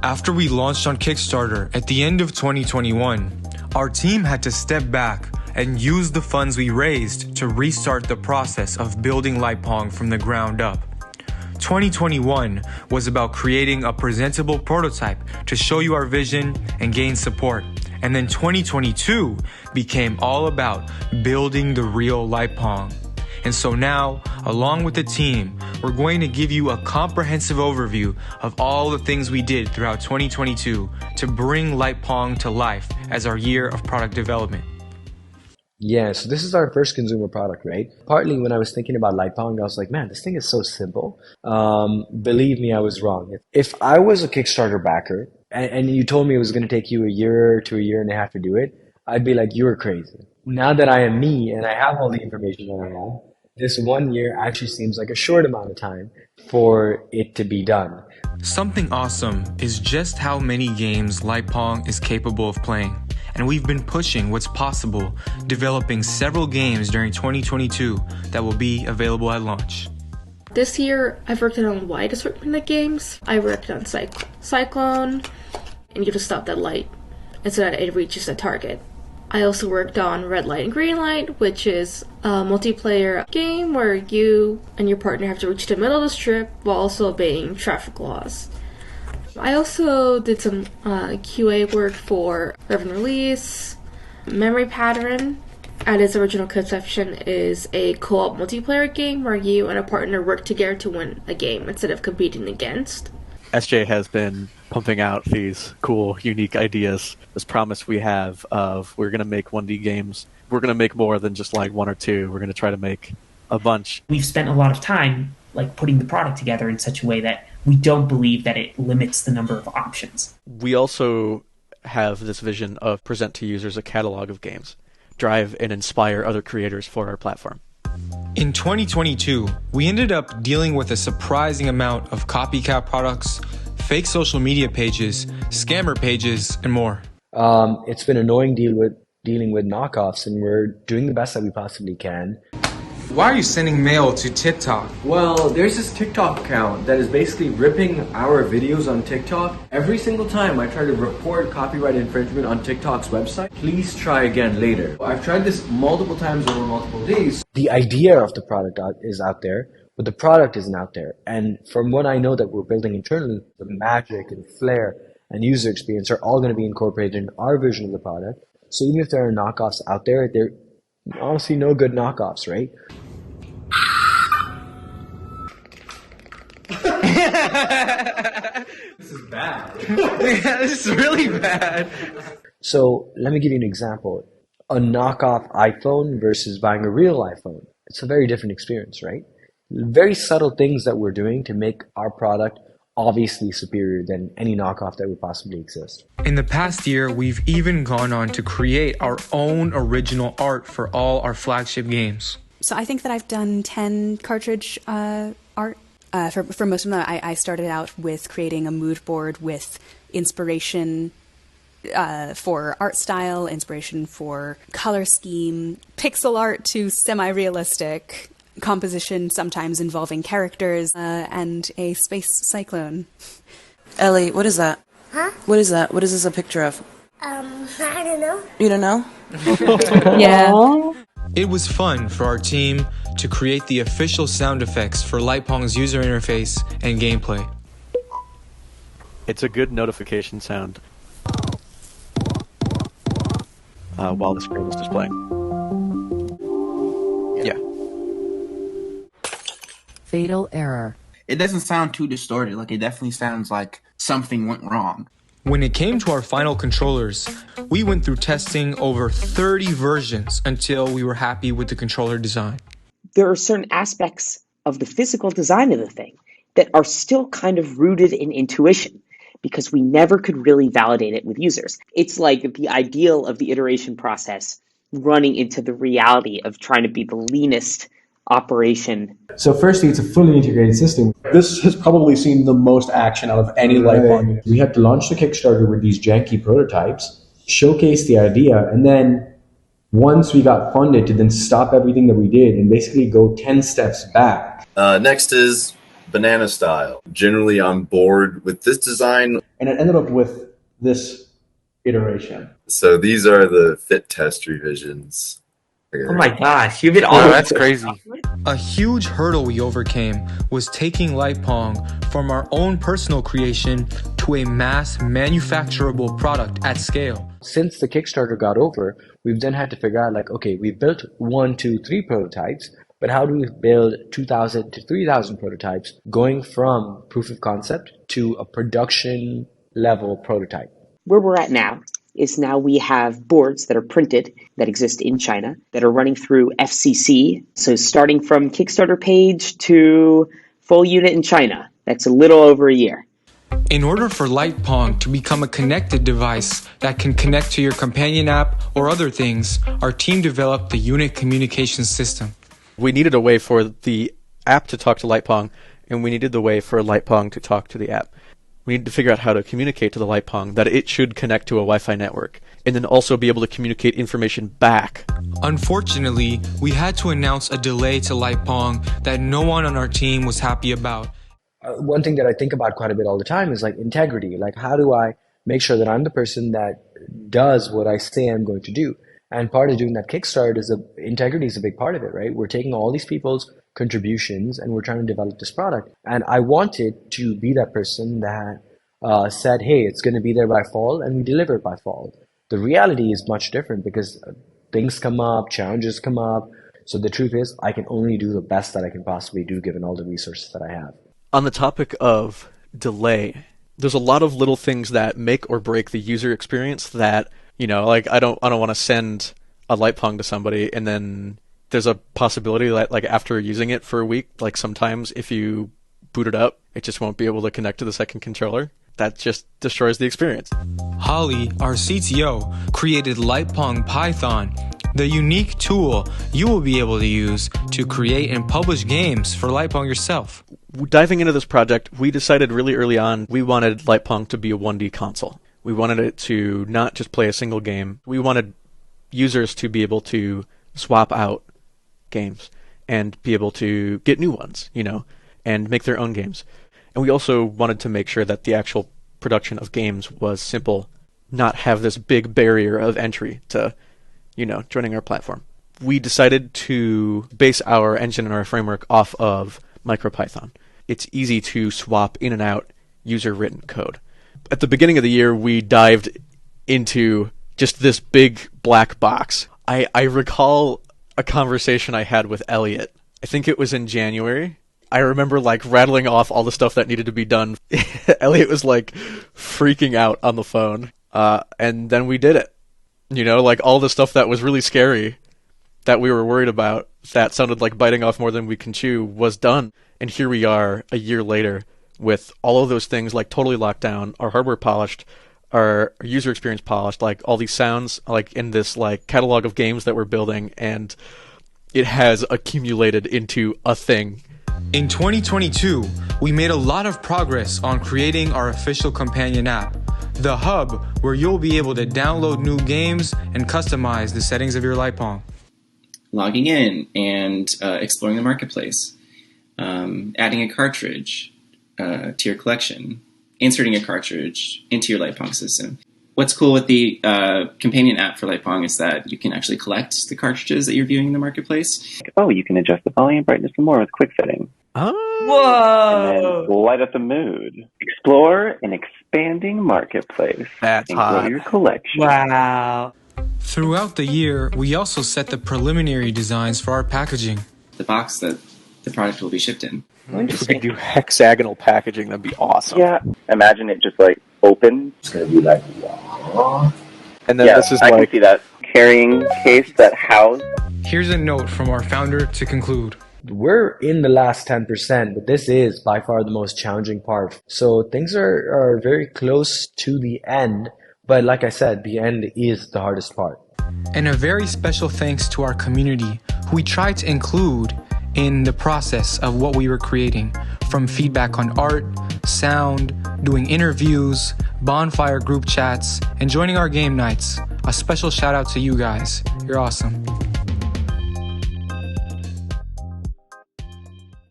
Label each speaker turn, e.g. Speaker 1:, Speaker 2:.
Speaker 1: After we launched on Kickstarter at the end of 2021, our team had to step back and use the funds we raised to restart the process of building Light Pong from the ground up. 2021 was about creating a presentable prototype to show you our vision and gain support. And then 2022 became all about building the real Light Pong. And so now, along with the team, we're going to give you a comprehensive overview of all the things we did throughout 2022 to bring Light Pong to life as our year of product development.
Speaker 2: Yeah, so this is our first consumer product, right? Partly when I was thinking about Light Pong, I was like, man, this thing is so simple. Believe me, I was wrong. If I was a Kickstarter backer and you told me it was going to take you a year to a year and a half to do it, I'd be like, you were crazy. Now that I am me and I have all the information that I have, this 1 year actually seems like a short amount of time for it to be done.
Speaker 1: Something awesome is just how many games Light Pong is capable of playing. And we've been pushing what's possible, developing several games during 2022 that will be available at launch.
Speaker 3: This year, I've worked on a wide assortment of games. I worked on Cyclone, and you have to stop that light and so that it reaches the target. I also worked on Red Light and Green Light, which is a multiplayer game where you and your partner have to reach the middle of the strip while also obeying traffic laws. I also did some QA work for Rev Release. Memory Pattern, at its original conception, is a co-op multiplayer game where you and a partner work together to win a game instead of competing against.
Speaker 4: SJ has been pumping out these cool, unique ideas. This promise we have of we're going to make 1D games. We're going to make more than just like one or two. We're going to try to make a bunch.
Speaker 5: We've spent a lot of time putting the product together in such a way that we don't believe that it limits the number of options.
Speaker 4: We also have this vision of present to users a catalog of games, drive and inspire other creators for our platform.
Speaker 1: In 2022, we ended up dealing with a surprising amount of copycat products, fake social media pages, scammer pages, and more.
Speaker 2: It's been annoying dealing with knockoffs, and we're doing the best that we possibly can.
Speaker 1: Why are you sending mail to TikTok?
Speaker 6: Well, there's this TikTok account that is basically ripping our videos on TikTok. Every single time I try to report copyright infringement on TikTok's website, please try again later. I've tried this multiple times over multiple days.
Speaker 2: The idea of the product is out there, but the product isn't out there. And from what I know that we're building internally, the magic and flair and user experience are all going to be incorporated in our vision of the product. So even if there are knockoffs out there, there are honestly no good knockoffs, right?
Speaker 6: This is bad.
Speaker 4: Yeah, this is really bad.
Speaker 2: So let me give you an example. A knockoff iPhone versus buying a real iPhone. It's a very different experience, right? Very subtle things that we're doing to make our product obviously superior than any knockoff that would possibly exist.
Speaker 1: In the past year, we've even gone on to create our own original art for all our flagship games.
Speaker 7: So I think that I've done 10 cartridge art. For most of them, I started out with creating a mood board with inspiration for art style, inspiration for color scheme, pixel art to semi-realistic, composition sometimes involving characters, and a space cyclone.
Speaker 8: Ellie, what is that?
Speaker 9: Huh?
Speaker 8: What is that? What is this a picture of?
Speaker 9: I don't know.
Speaker 8: You don't know?
Speaker 7: Yeah.
Speaker 1: It was fun for our team to create the official sound effects for Light Pong's user interface and gameplay.
Speaker 4: It's a good notification sound while the screen is displaying. Yeah.
Speaker 8: Fatal error.
Speaker 10: It doesn't sound too distorted. It definitely sounds like something went wrong.
Speaker 1: When it came to our final controllers, we went through testing over 30 versions until we were happy with the controller design.
Speaker 11: There are certain aspects of the physical design of the thing that are still kind of rooted in intuition because we never could really validate it with users. It's like the ideal of the iteration process running into the reality of trying to be the leanest operation.
Speaker 12: So firstly, it's a fully integrated system. This has probably seen the most action out of any Light Pong. We had to launch the Kickstarter with these janky prototypes, showcase the idea, and then once we got funded to then stop everything that we did and basically go 10 steps back.
Speaker 13: Next is banana style. Generally on board with this design.
Speaker 12: And it ended up with this iteration.
Speaker 13: So these are the fit test revisions.
Speaker 11: Oh my gosh, you've been all
Speaker 4: that's crazy.
Speaker 1: A huge hurdle we overcame was taking Light Pong from our own personal creation to a mass manufacturable product at scale.
Speaker 2: Since the Kickstarter got over, we've then had to figure out like, okay, we've built 1, 2, 3 prototypes, but how do we build 2,000 to 3,000 prototypes going from proof of concept to a production level prototype?
Speaker 11: Where we're at now is now we have boards that are printed that exist in China that are running through FCC. So starting from Kickstarter page to full unit in China, that's a little over a year.
Speaker 1: In order for Light Pong to become a connected device that can connect to your companion app or other things, our team developed the unit communication system.
Speaker 4: We needed a way for the app to talk to Light Pong, and we needed the way for Light Pong to talk to the app. We need to figure out how to communicate to the Light Pong that it should connect to a Wi-Fi network, and then also be able to communicate information back.
Speaker 1: Unfortunately, we had to announce a delay to Light Pong that no one on our team was happy about.
Speaker 2: One thing that I think about quite a bit all the time is like integrity. Like, how do I make sure that I'm the person that does what I say I'm going to do? And part of doing that Kickstarter is integrity is a big part of it, right? We're taking all these people's contributions and we're trying to develop this product. And I wanted to be that person that said, hey, it's going to be there by fall, and we deliver it by fall. The reality is much different because things come up, challenges come up. So the truth is, I can only do the best that I can possibly do given all the resources that I have.
Speaker 4: On the topic of delay, there's a lot of little things that make or break the user experience that, you know, like I don't want to send a Light Pong to somebody and then there's a possibility that like after using it for a week, like sometimes if you boot it up, it just won't be able to connect to the second controller. That just destroys the experience.
Speaker 1: Holly, our CTO, created Light Pong Python, the unique tool you will be able to use to create and publish games for Light Pong yourself.
Speaker 4: Diving into this project, we decided really early on we wanted Light Pong to be a 1D console. We wanted it to not just play a single game. We wanted users to be able to swap out games and be able to get new ones, you know, and make their own games. And we also wanted to make sure that the actual production of games was simple, not have this big barrier of entry to, you know, joining our platform. We decided to base our engine and our framework off of MicroPython. It's easy to swap in and out user-written code. At the beginning of the year, we dived into just this big black box. I recall a conversation I had with Elliot. I think it was in January. I remember like rattling off all the stuff that needed to be done. Elliot was like freaking out on the phone. And then we did it. You know, like all the stuff that was really scary that we were worried about, that sounded like biting off more than we can chew, was done. And here we are a year later with all of those things like totally locked down, our hardware polished, our user experience polished, like all these sounds like in this like catalog of games that we're building, and it has accumulated into a thing.
Speaker 1: In 2022, we made a lot of progress on creating our official companion app, the hub where you'll be able to download new games and customize the settings of your Light Pong.
Speaker 14: Logging in and exploring the marketplace, adding a cartridge to your collection, inserting a cartridge into your Light Pong system. What's cool with the companion app for Light Pong is that you can actually collect the cartridges that you're viewing in the marketplace.
Speaker 15: Oh, you can adjust the volume, brightness, and more with quick fitting.
Speaker 11: Whoa!
Speaker 15: And then light up the mood. Explore an expanding marketplace.
Speaker 4: That's
Speaker 15: and grow
Speaker 4: hot.
Speaker 15: your collection.
Speaker 11: Wow.
Speaker 1: Throughout the year, we also set the preliminary designs for our packaging.
Speaker 14: The box that the product will be shipped in.
Speaker 4: If we could do hexagonal packaging, that'd be awesome.
Speaker 15: Yeah, imagine it just like open.
Speaker 12: It's going to be like, wow.
Speaker 4: And then
Speaker 15: Yeah,
Speaker 4: this is
Speaker 15: I
Speaker 4: like
Speaker 15: can see that carrying case that house.
Speaker 1: Here's a note from our founder to conclude.
Speaker 2: We're in the last 10%, but this is by far the most challenging part. So things are very close to the end, but like I said, the end is the hardest part.
Speaker 1: And a very special thanks to our community, who we tried to include in the process of what we were creating, from feedback on art, sound, doing interviews, bonfire group chats, and joining our game nights. A special shout out to you guys. You're awesome.